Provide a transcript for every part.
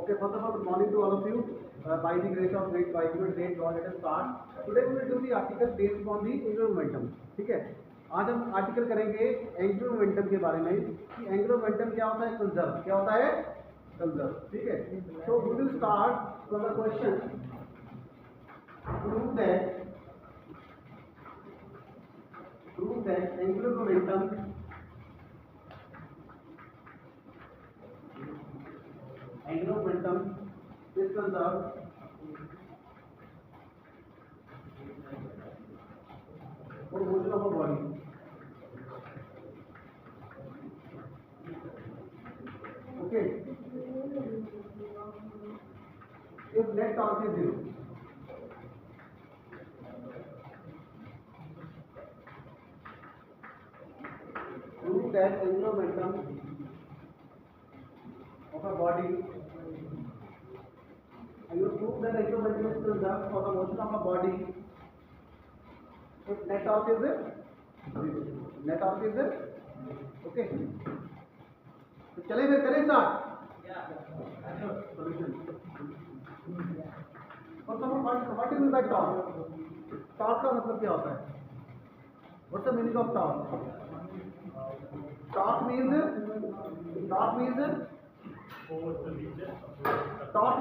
Okay, first of all, good morning to all of you. By the grace of great, by the great God, let us start. Today we will do the article based on the angular momentum. ठीक है, आज हम article करेंगे angular momentum के बारे में कि angular momentum क्या होता है, कंजर्व क्या होता है, कंजर्व. ठीक है, so we will start from the question. Prove that angular momentum is conserved for motion of a body. Okay, if net torque is 0, prove that angular momentum of a body, and you prove that angular momentum is conserved for the motion of a body if net torque is 0. Net torque is 0. Okay, तो चले फिर करें start. Solution. और सब what is by torque. Torque का मतलब क्या होता है? What's the meaning of torque? Torque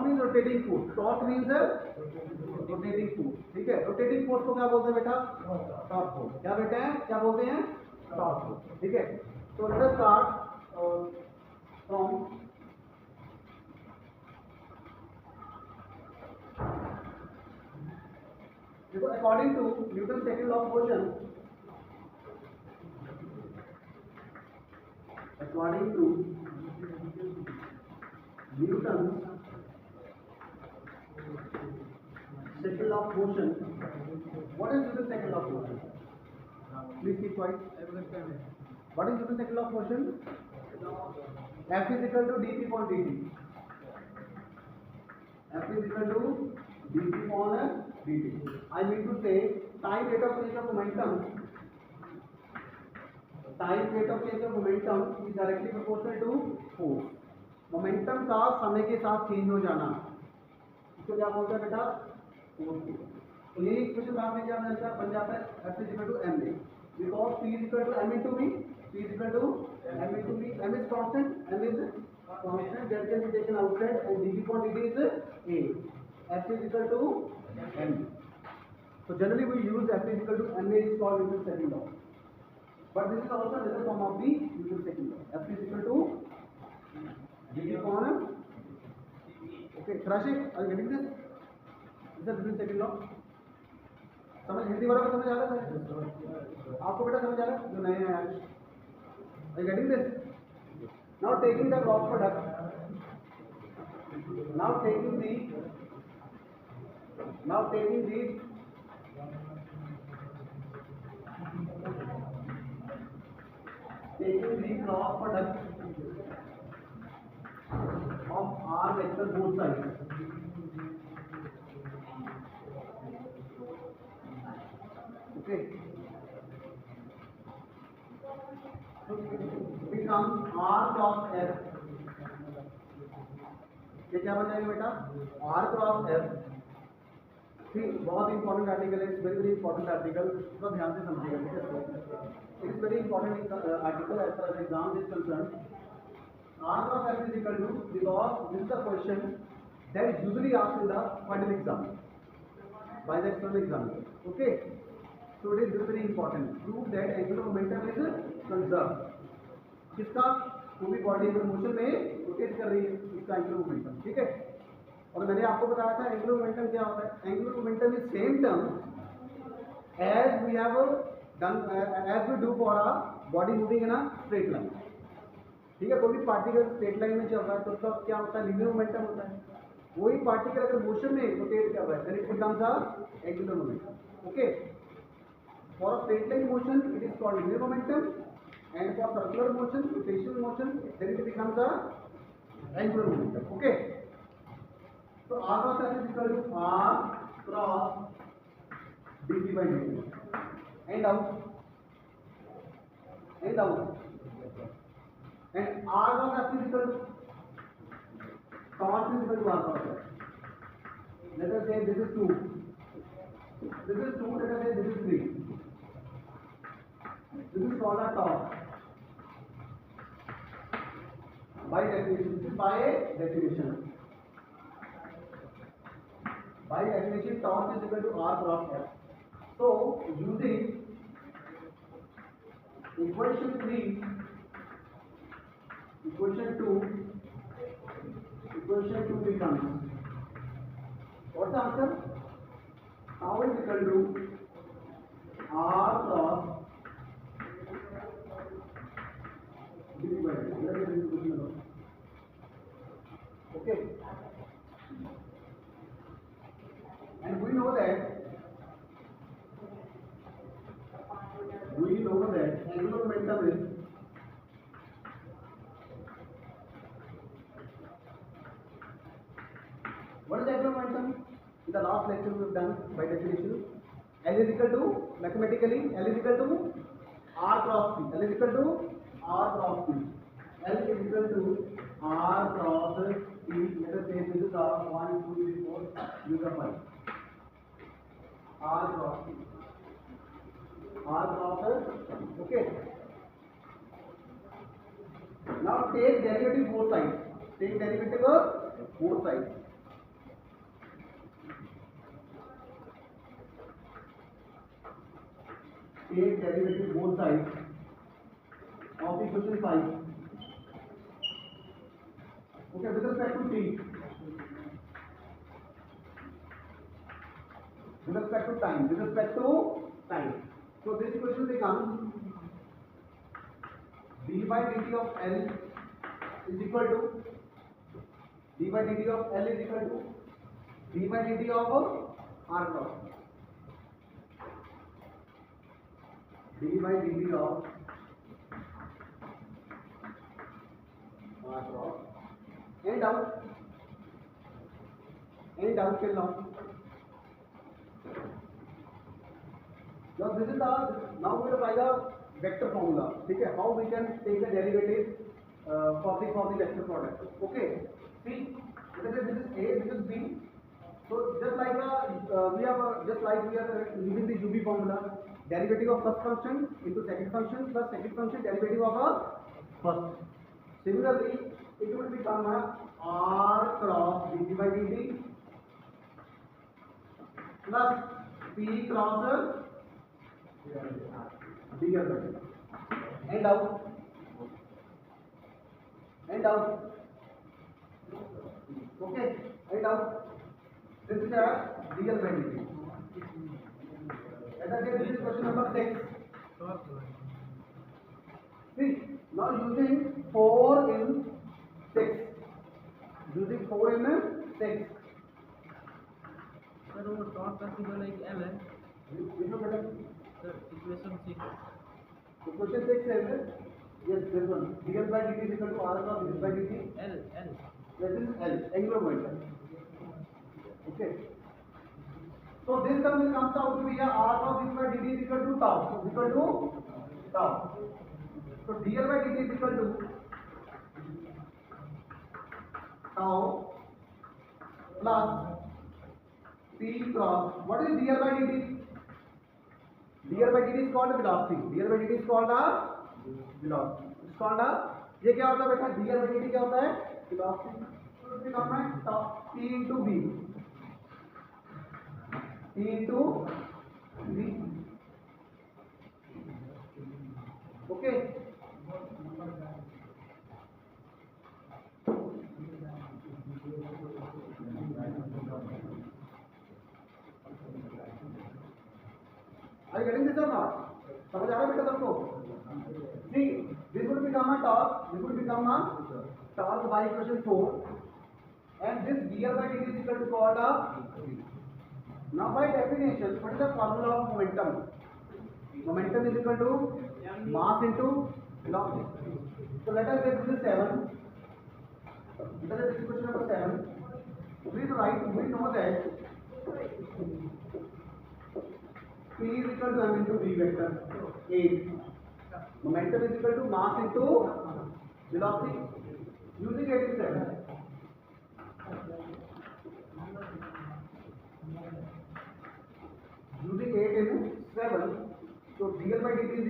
means rotating force. Torque means rotating force. ठीक है, रोटेटिंग फोर्स को क्या बोलते हैं बेटा? Torque force. क्या बेटा है, क्या बोलते हैं? Torque force. ठीक है, तो लेट अस स्टार्ट फ्रॉम देखो, according to Newton second law of motion, according to Newton's second law of motion. What is Newton's second law of motion? Please keep quiet. What is Newton's second law of motion? F is equal to dp upon dt. F is equal to dp upon dt. I mean to say, time rate of change of momentum. Time rate of change of momentum is directly proportional to force. Momentum का समय के साथ change हो जाना, इसको क्या बोलते हैं बेटा? फोर्स. तो ये इक्वेशन बाद में क्या बन जाता है? F is equal to ma, because P is equal to m into v. P is equal to m into v. M is constant. M is constant that can be taken outside, and dp upon dt is a. F is equal to m. So generally we use F is equal to ma is called Newton's second law. But this is also another form of the Newton's second law. F is equal to dp upon. Okay, Rashik, are you getting this? This is Newton's second law. समझ, हिंदी वालों को समझ आ रहा है? आपको बेटा समझ आ रहा है जो नए हैं? Are you getting this? Now taking the cross product. Now taking the cross product of R vector both sides. Okay, so it becomes R cross F. ये क्या बन जाएगा बेटा? R cross F. ठीक, बहुत इंपॉर्टेंट आर्टिकल है. Very very important article, इसको ध्यान से समझिएगा. ठीक है, it is very important article as far as exam is concern. R cross F is equal to, because this is the question that is usually asked in the final exam by the external examiner. Okay, so it is very very important. Prove that angular momentum is conserved. किसका? कोई body अगर motion में rotate कर रही है, इसका angular momentum. ठीक है, और मैंने आपको बताया था एंगुलर मोमेंटम क्या होता है. Angular momentum is same term as we have done as we do for a body moving in a straight line. ठीक है, कोई भी पार्टिकल स्ट्रेट लाइन में चल रहा है तो उसका क्या होता है? लीनियर मोमेंटम होता है. वही पार्टिकल अगर मोशन में रोटेट कर रहा है then it becomes a angular momentum. Okay, for a straight line motion it is called linear momentum, and for circular motion, rotational motion, then it becomes a angular momentum. Okay, तो R cross F is equal to R cross dp by dt. And out. And R cross F is equal to torque is equal to r cross f. Let us say this is 2. This is 2, let us say this is 3. This is called a torque. By definition, this is by definition. By definition, torque is equal to r cross f. So, using equation 3, equation 2 becomes, what's the answer? Tau is equal to r cross okay, and we know that angular momentum is what is angular momentum? In the last lecture we have done by definition, L is equal to, mathematically, L is equal to r cross p. L is equal to r cross p. L is equal to r cross p. Let us say this is r 1, 2, 3, 4, use of 5. R cross p. R cross, okay. Now take derivative both sides. Take derivative of both sides. Take derivative both sides of equation 5. Okay, with respect to t. With respect to time. With respect to time. So this equation becomes d by dt of L is equal to d by dt of L is equal to d by dt of r cross. D by dt of r cross. End out till now. Now this is the, now we will apply the vector formula. Okay, how we can take the derivative for the vector product. Okay, see, let us say this is A, this is B. So just like we are using the UV formula, derivative of first function into second function plus second function derivative of a first. Similarly, it will become a r cross dt by dt plus p cross dl by dt. End out. Okay, end out. This is a dl by dt. Let us say this is question number 6. See, now using 4 in 6. Using 4 in 6. Sir, वो torque का symbol एक L है. Which one better? Sir, equation 6. Equation 6 is yes, this one. dl by dt is equal to r cross dl by dt. L. That is L, angular momentum. Okay. So this term comes out to be a r cross dl by dt is equal to tau. So equal to tau. So dl by dt is equal to tau plus p cross. What is dl by dt? dl by dt is called a velocity. dl by dt is called a velocity. It's called a, ये क्या होता है बेटा? dl by dt क्या होता है? Velocity. So it becomes p into v. P into v. Okay. Are you getting this or not? समझ आ रहा है बेटा सबको? See, this would become a torque. This would become a torque by equation 4, and this dl by dt is equal to called a. Now by definition, what is the formula of momentum? Momentum is equal to mass into velocity. So let us say this is 7. Let us say this is question number 7. Please write. We know that P is equal to m into v vector. 8. Momentum is equal to mass into velocity. Using 87. 7, so dl by dt is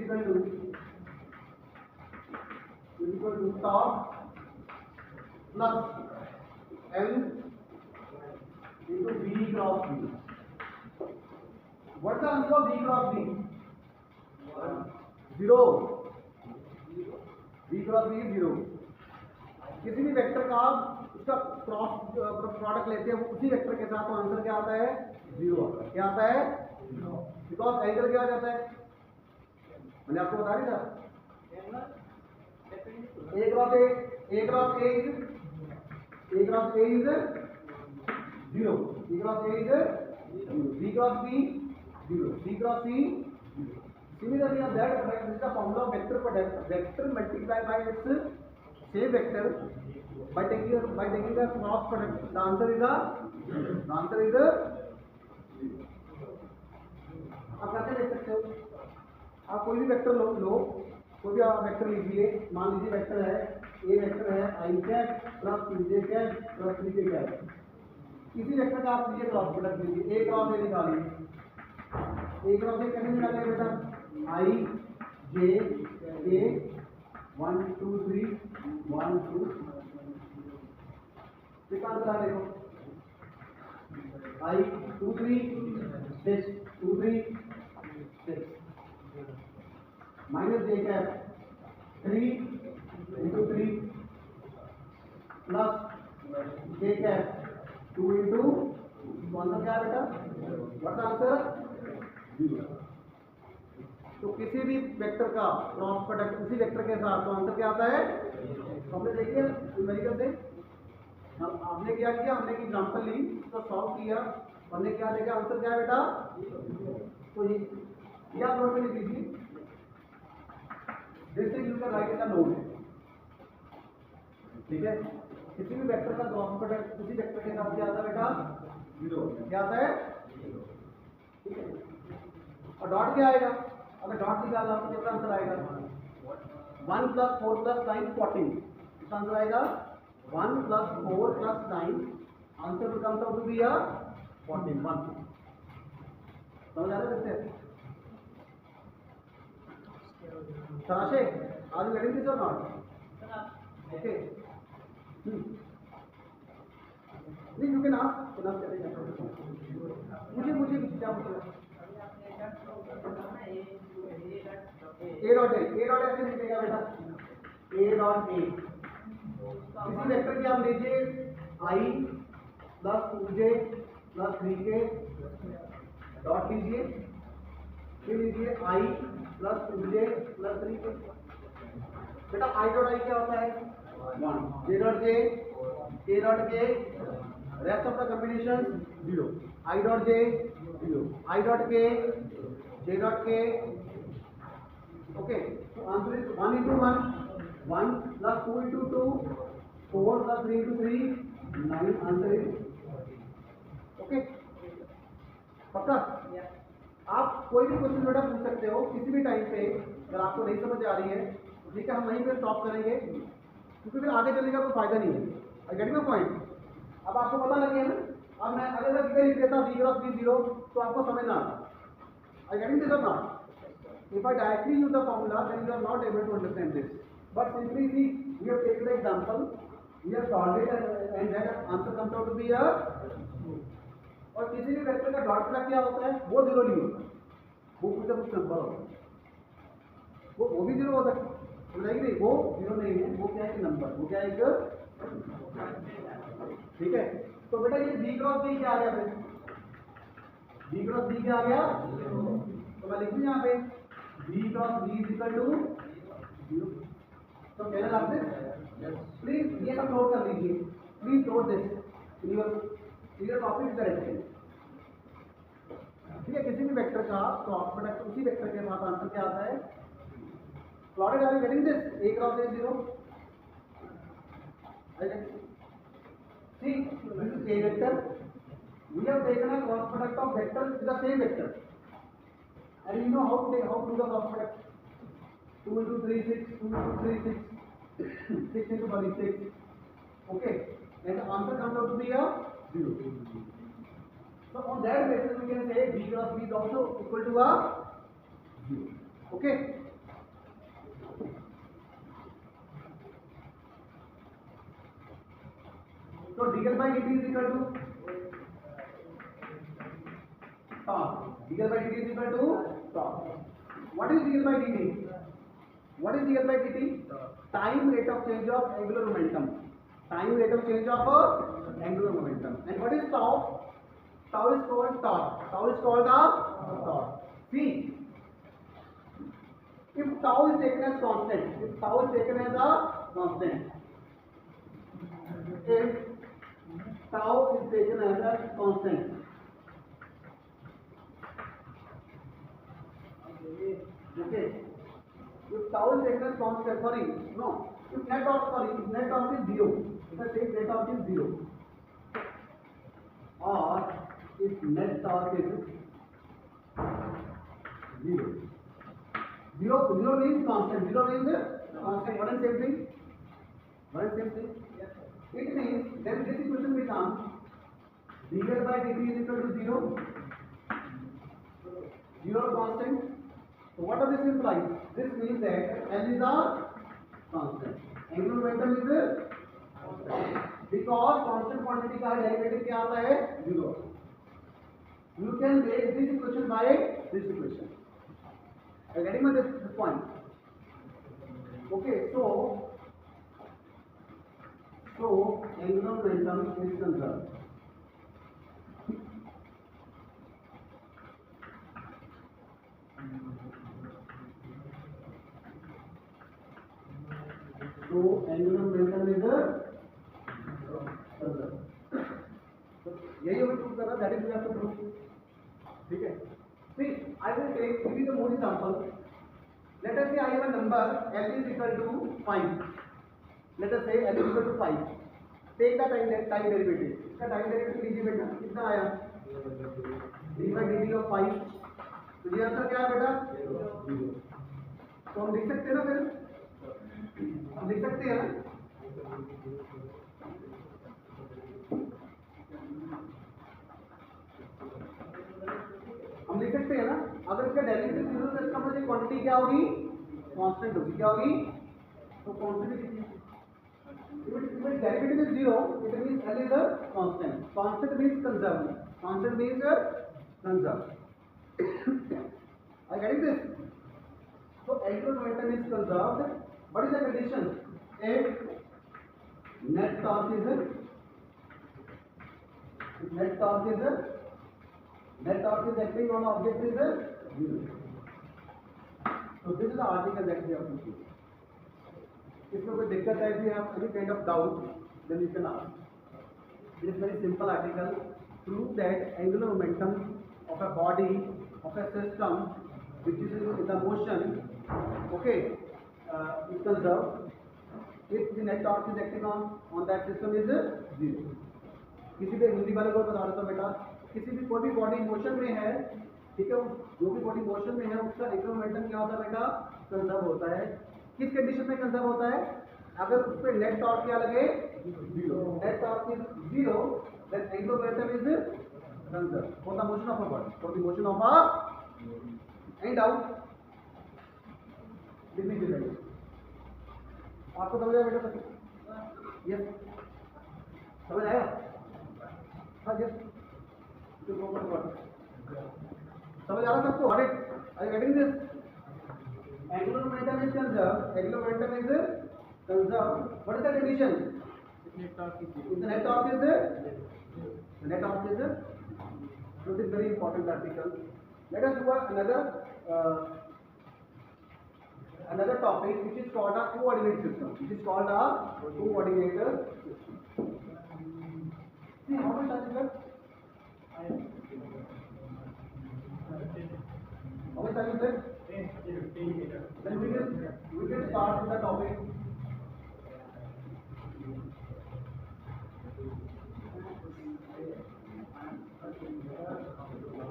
equal to tau plus L into V cross V. What's the answer of V cross V? 0. V cross V is 0. किसी भी vector का उसका cross product लेते हैं उसी vector के साथ, तो आंसर क्या आता है? 0 आता है। क्या आता है? 0, बिकॉज एंगल क्या आ जाता है? मैंने आपको बता दिया था, a cross a is a cross a is 0, b cross a is 0, b cross b 0, c cross c 0. Similarly, of that product, this is the formula of vector product. Vector multiplied by its same vector by taking a cross product. The answer is आप कैसे देख सकते हो? आप कोई भी vector लो, कोई भी आप वेक्टर लीजिए, मान लीजिए वेक्टर है ए, वेक्टर है I cap plus j cap plus 3j cap. किसी वेक्टर का आप लीजिए क्रॉस प्रोडक्ट लीजिए, ए क्रॉस ए निकालिए. ए क्रॉस ए कैसे निकालेंगे बेटा? आई जे के 1 2 3 1 2 निकाल कर देखो. आई 2 3 6 2 3 6 माइनस जे कैप 3 into 3 प्लस जे कैप 2 into, तो आंसर क्या है बेटा? What's answer? 0. तो किसी भी वेक्टर का क्रॉस प्रोडक्ट उसी वेक्टर के साथ, तो आंसर क्या आता है? तो हमने देखिए न्यूमेरिकल से आपने क्या किया, हमने एक एग्जांपल ली, उसको सॉल्व किया, हमने क्या देखा, आंसर क्या है बेटा? तो ये आप नोट में लिख लीजिए. जैसे you can write in the note. ठीक है, किसी भी वेक्टर का क्रॉस प्रोडक्ट उसी वेक्टर के साथ क्या आता है बेटा? 0. क्या आता है? ठीक है, और डॉट क्या आएगा? अगर डॉट निकालना तो कितना आंसर आएगा? 1 प्लस 4 प्लस 9 14. इसका आंसर आएगा 1 plus 4 plus 9. Answer will come out to be 41. समझ आ रहा है? Sarashe, are you getting this or not? Okay. Please you can ask. मुझे क्या पूछना? A डॉट ऐसे लिखेगा बेटा, A डॉट A. किसी वेक्टर की आप लीजिए I plus 2j plus 3k dot लीजिए, फिर लीजिए I plus 2j plus 3k. बेटा I डॉट I क्या होता है? 1. J dot J, K dot K, rest of the combination 0. I dot J 0, I dot K, J dot K. Okay, तो answer is 1 into 1 plus 2 into 2 4 plus 3 into 3 9. Answer is okay. पक्का? आप कोई भी question बेटा पूछ सकते हो किसी भी टाइम पे. अगर आपको नहीं समझ आ रही है तो ठीक है, हम वहीं पे स्टॉप करेंगे, क्योंकि फिर आगे चलने का कोई फायदा नहीं है. I get my point. अब आपको पता लग गया ना. अब मैं अगर मैं लिख देता v क्रॉस v 0 तो आपको समझ ना आता. आई गेटिंग दिस और not? If I directly use the formula, then you are not able to understand this. But simply see, we have taken the example, we have solved it, and that answer comes out to be a. और किसी भी vector का dot product क्या होता है? वो 0 नहीं होता, वो कुछ नंबर होता है. वो भी 0 होता है, समझाएगी नहीं? वो 0 नहीं है, वो क्या है? नंबर. वो क्या है? ठीक है. तो बेटा ये b क्रॉस b क्या आ गया? फिर b क्रॉस b क्या आ गया? तो मैं लिख दूं यहाँ पे b cross b is equal to 0. तो कहना लागते प्लीज ये सब नोट कर लीजिए. Please note this in your copy directly. ठीक है, किसी भी वेक्टर का क्रॉस प्रोडक्ट उसी वेक्टर के साथ आंसर क्या आता है? Plotted. Are you getting this? a cross a 0. See, this is a vector. We have taken a cross product of vectors with the same vector. And you know how to do the cross product. 2 into 3 6, 2 into 3 6, 6 into 1 is 6. Okay, and the answer comes out to be a 0. So on that basis we can say b cross b is also equal to a Okay. So dl by dt is equal to torque. dl by dt is equal to torque. What is dl by dt? What is dl by dt? Time rate of change of angular momentum. Time rate of change of angular momentum. And what is tau? Tau is called torque. Tau is called a torque. See, if tau is taken as constant, if tau is taken as a constant, if tau is taken as a constant, okay. If tau is taken as constant, sorry, no. If net torque is zero. If I say net torque is zero, or if net torque is zero. Zero means constant. Zero means constant. What is same thing? What is same thing? Yes. It means then this equation becomes dl by dt is equal to zero. Zero constant. So what does this imply? This means that L is a constant. Angular momentum is because constant quantity का derivative क्या आता है? Zero. You can make this equation by this equation. Are you getting this point? Okay, so angular momentum is conserved. So angular momentum is conserved. यही हमें prove करना, that is we have to prove. ठीक है. See, I will give you the more example. Let us say I have a number L is equal to 5. Let us say L is equal to 5. Take the time derivative. इसका time derivative लीजिए बेटा. कितना आया? d by dt of 5. तो ये answer क्या है बेटा? 0. तो हम लिख सकते हैं ना फिर? हम लिख सकते हैं ना? हम लिख सकते हैं ना. अगर इसका डेरिवेटिव जीरो तो इसका मतलब क्वांटिटी क्या होगी? कांस्टेंट होगी. क्या होगी? तो कांस्टेंट कितनी? if derivative is zero, it means L is a constant. Constant means conserved. Constant means conserved. Are you getting this? So angular momentum is conserved. What is the condition? If net torque is acting on object is zero. So this is the article that we have to see. इसमें कोई दिक्कत है? If you have any kind of doubt, then you can ask. It is very simple article. Prove that angular momentum of a body, of a system which is in the motion, okay, is conserved if the net torque is acting on that system is zero. किसी भी हिंदी वाले को बता देता हूँ बेटा, किसी भी कोई भी बॉडी मोशन में है, ठीक है, जो भी बॉडी मोशन में है उसका एंगुलर मोमेंटम क्या होता है बेटा? कंजर्व होता है. किस कंडीशन में कंजर्व होता है? अगर उस पर नेट टॉर्क क्या लगे? Zero. Net torque is zero, then angular momentum is conserve for the motion of a body, for the motion of a and out. कितनी चीजें आपको समझ आया बेटा? यस, समझ आया? हाँ यस, समझ आ रहा सबको? Are you getting this? Angular momentum is conserved. Angular momentum is conserved. What is the condition? Net torque is If the net torque is so it is very important article. Let us do another topic which is called a coordinate system. Which is called a coordinator system. See how much time is left? How much time is left? Then we can start with the topic.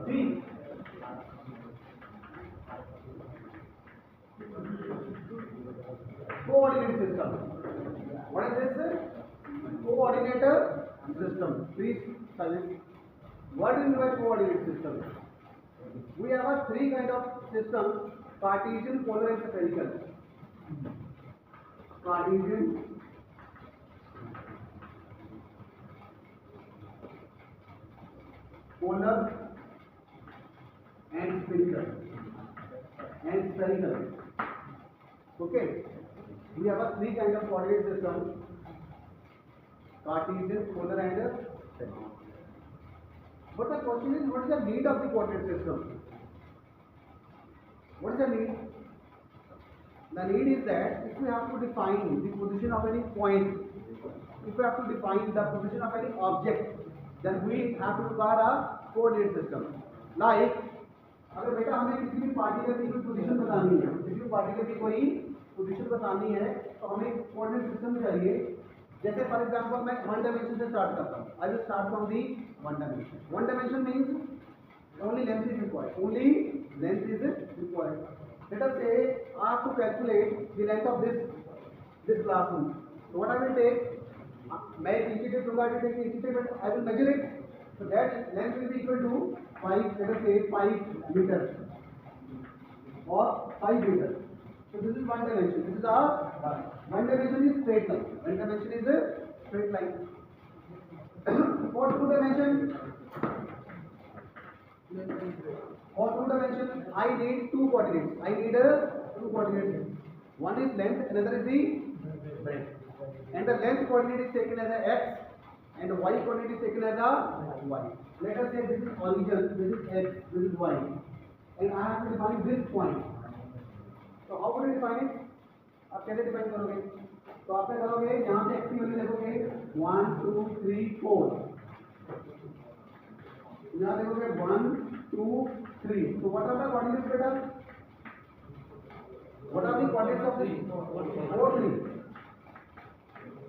See, coordinate system. What is this? Coordinator system. Please study. What is your coordinate system? We have a three kind of system. Cartesian, polar and spherical. Cartesian, polar and spherical. Okay, we have a three kind of coordinate system: Cartesian, polar and spherical. But the question is, what is the need of the coordinate system? What is the need? The need is that if we have to define the position of any point, if we have to define the position of any object, then we have to require a coordinate system. Like, अगर बेटा हमें किसी भी particle की कोई position बतानी है, किसी भी पार्टिकल की कोई पोजीशन बतानी है, तो हमें कोऑर्डिनेट सिस्टम चाहिए. जैसे फॉर एग्जांपल मैं वन डायमेंशन से स्टार्ट करता हूँ. I will start from the one dimension. One dimension means only length is required. Only length is required. Let us say I have to calculate the length of this classroom. So what I will take, मैं एक इंची tape लूँगा, I will measure it. So that length will be equal to 5, let us say 5 meters or 5 meters. So this is one dimension. This is our one dimension is straight line. One dimension is a straight line. For two dimension, I need two coordinates. Two coordinates. One is length, another is the breadth. And the length coordinate is taken as a x, and the y coordinate is taken as a y. Let us say this is origin, this is x, this is y, and I have to define this point. So how would you define it? आप कैसे define करोगे? तो आप क्या करोगे? यहाँ से x की वैल्यू देखोगे 1, 2, 3, 4. यहाँ देखोगे 1, 2, 3. So what are the coordinates, बेटा? What are the coordinates of this? 4, 3.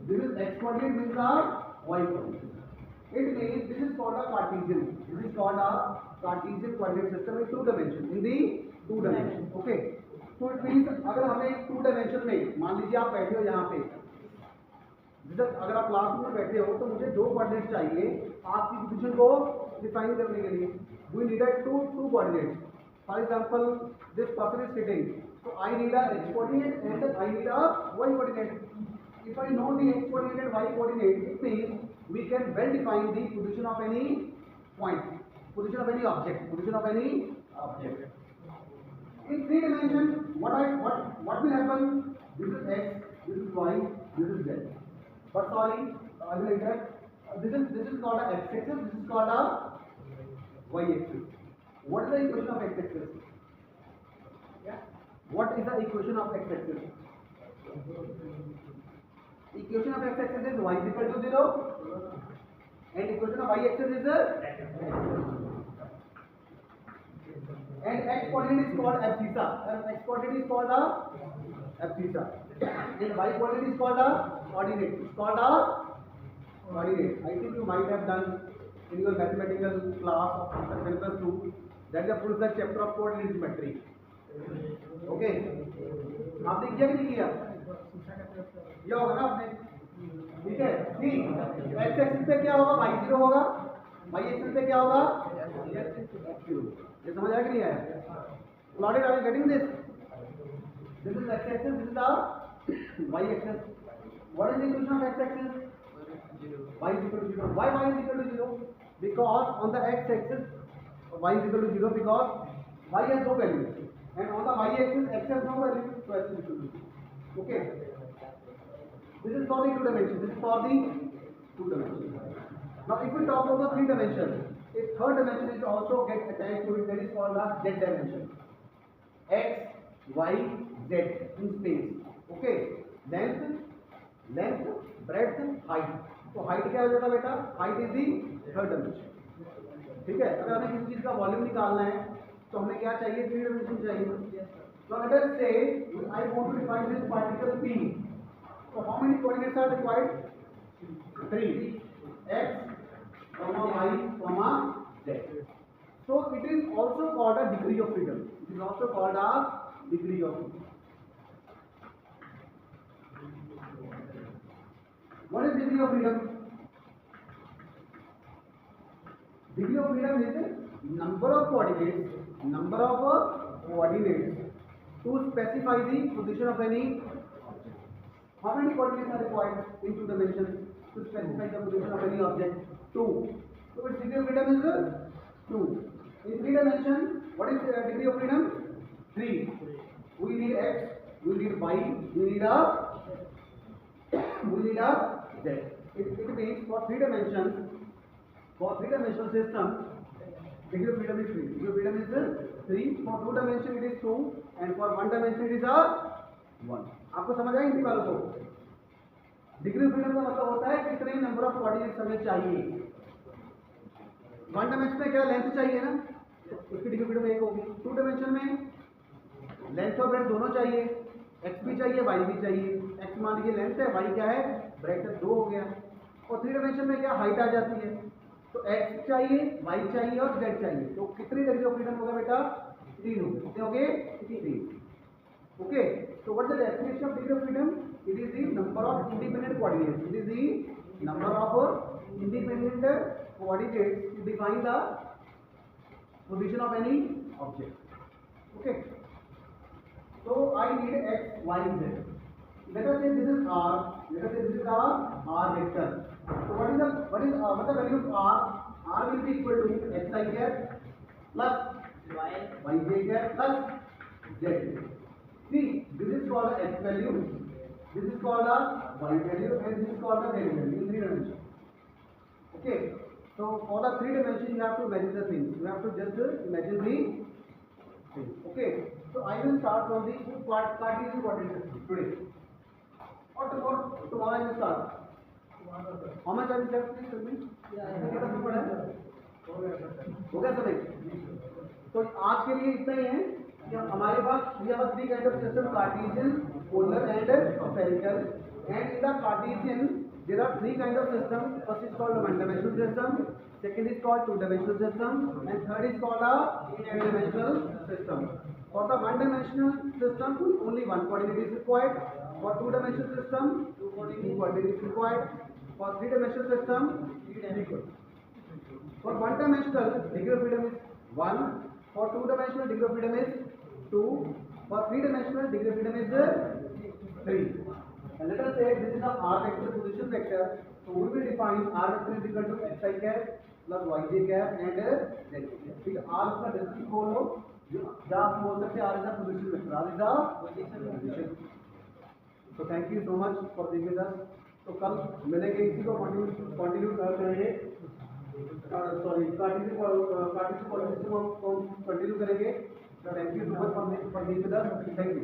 This is x coordinate, this is our y coordinate. It means this is called a Cartesian. This is called a Cartesian coordinate system in two dimensions. In the two dimensions. Okay. So it means अगर हमें two dimension में, मान लीजिए आप बैठे हो यहाँ पे, अगर आप क्लास में बैठे हो तो मुझे दो कोऑर्डिनेट चाहिए आपकी पोजीशन को डिफाइन करने के लिए. We need two coordinates. For example, this person is sitting, so I need a x coordinate and I need a y coordinate. If I know the x coordinate and y coordinate, it means we can well define the position of any point, position of any object. In three dimensions, what will happen? This is x, this is y, this is z. But sorry, I will interact. This is called a x-axis. This is called a y-axis. What is the equation of x-axis? Yeah. What is the equation of x-axis? Equation of x-axis is y is equal to 0, and equation of y-axis is and x coordinate is called abscissa. X coordinate is called a abscissa, and y coordinate is called a coordinate. It's called a coordinate. I think you might have done in your mathematical class of Semester 2. That is a full chapter of coordinate geometry. Okay. आपने किया कि नहीं किया? ये होगा ना आपने, ठीक है. ठीक. एक्स एक्सिस पे क्या होगा? y0 होगा. y एक्सिस पे क्या होगा? ये समझ आया कि नहीं आया? Plotted, are you getting this? This is x axis, this is the y axis. What is the equation of x axis? Y is equal to 0. Why y is equal to 0? Because on the x axis y is equal to 0 because y has no value, and on the y axis x has no value, so x is equal to 0. Okay. This is for the two dimension. Now if we talk about the three dimension, a third dimension is also get attached to it, that is called the z dimension. X, y, z in space. Okay. Length, breadth, height. तो height क्या हो जाता बेटा? Height is the third dimension. ठीक है. अगर हमें किसी चीज का वॉल्यूम निकालना है तो हमें क्या चाहिए? थ्री डायमेंशन चाहिए. So let us say I want to define this particle P. So how many coordinates are required? 3. X, y, z. So it is also called a degree of freedom. What is degree of freedom? Degree of freedom is the number of coordinates to specify the position of any. How many coordinates are required in two dimensions to specify the position of any object? 2. So its degree of freedom is 2. In 3 dimension, what is the degree of freedom? 3. We need x, we need y, we need a z. It means for 3 dimensions, for 3-dimensional system, degree of freedom is 3. Degree of freedom is 3. For 2 dimension it is 2, and for 1 dimension it is a 1. आपको समझ आया इन वालों को? Degree of freedom का मतलब होता है कितने नंबर ऑफ कोऑर्डिनेट्स हमें चाहिए. 1 डायमेंशन में क्या लेंथ चाहिए ना, तो उसकी डिग्री ऑफ फ्रीडम 1 होगी. 2 डायमेंशन में लेंथ और ब्रेड्थ दोनों चाहिए, x भी चाहिए y भी चाहिए. x मान लीजिए लेंथ है, y क्या है ब्रेड्थ है, 2 हो गया. और 3 डायमेंशन में क्या हाइट आ जाती है, तो x चाहिए, y चाहिए और z चाहिए. तो कितनी डिग्री ऑफ फ्रीडम होगा बेटा? 3 होगी. कितने हो गए? 3. Okay, so what is the definition of degree of freedom? It is the number of independent coordinates. It is the number of independent coordinates to define the position of any object. Okay, so I need x, y, z. Let us say this is r. Let us say this is r vector. So what is the value of r? R will be equal to x I cap plus y j cap plus z. See, this is called a x value, this is called a y value, and this is called a z value in 3 dimensions. Okay, so for the 3 dimensions you have to imagine the things. You have to just imagine the things. Okay, so I will start from the Cartesian coordinate system today. Or tomorrow I will start. How much I will start? Please tell me. हो गया समय? तो आज के लिए इतना ही है. हमारे पास we have a 3 kind of system: Cartesian, polar and spherical. And in the Cartesian there are 3 kind of system. First is called a one-dimensional system, second is called two-dimensional system, and third is called a three-dimensional system. For the one-dimensional system only one coordinate is required. For two-dimensional system 2 coordinates is required. For three-dimensional system 3 coordinates. For one-dimensional degree of freedom is 1. For two-dimensional degree of freedom is 2. For three-dimensional degree of freedom is 3. And let us say this is a r vector, position vector. So we will define r vector is equal to x I cap plus y j cap and z cap. ठीक है, r का distance बोल लो, या आप बोल सकते हैं r is a position vector. R is a position. So thank you so much for being with us. तो कल मिलेंगे, इसी को कंटिन्यू करेंगे. सॉरी, कार्टेशियन कोऑर्डिनेट सिस्टम को कंटिन्यू करेंगे. Thank you so much for being with us. Thank you.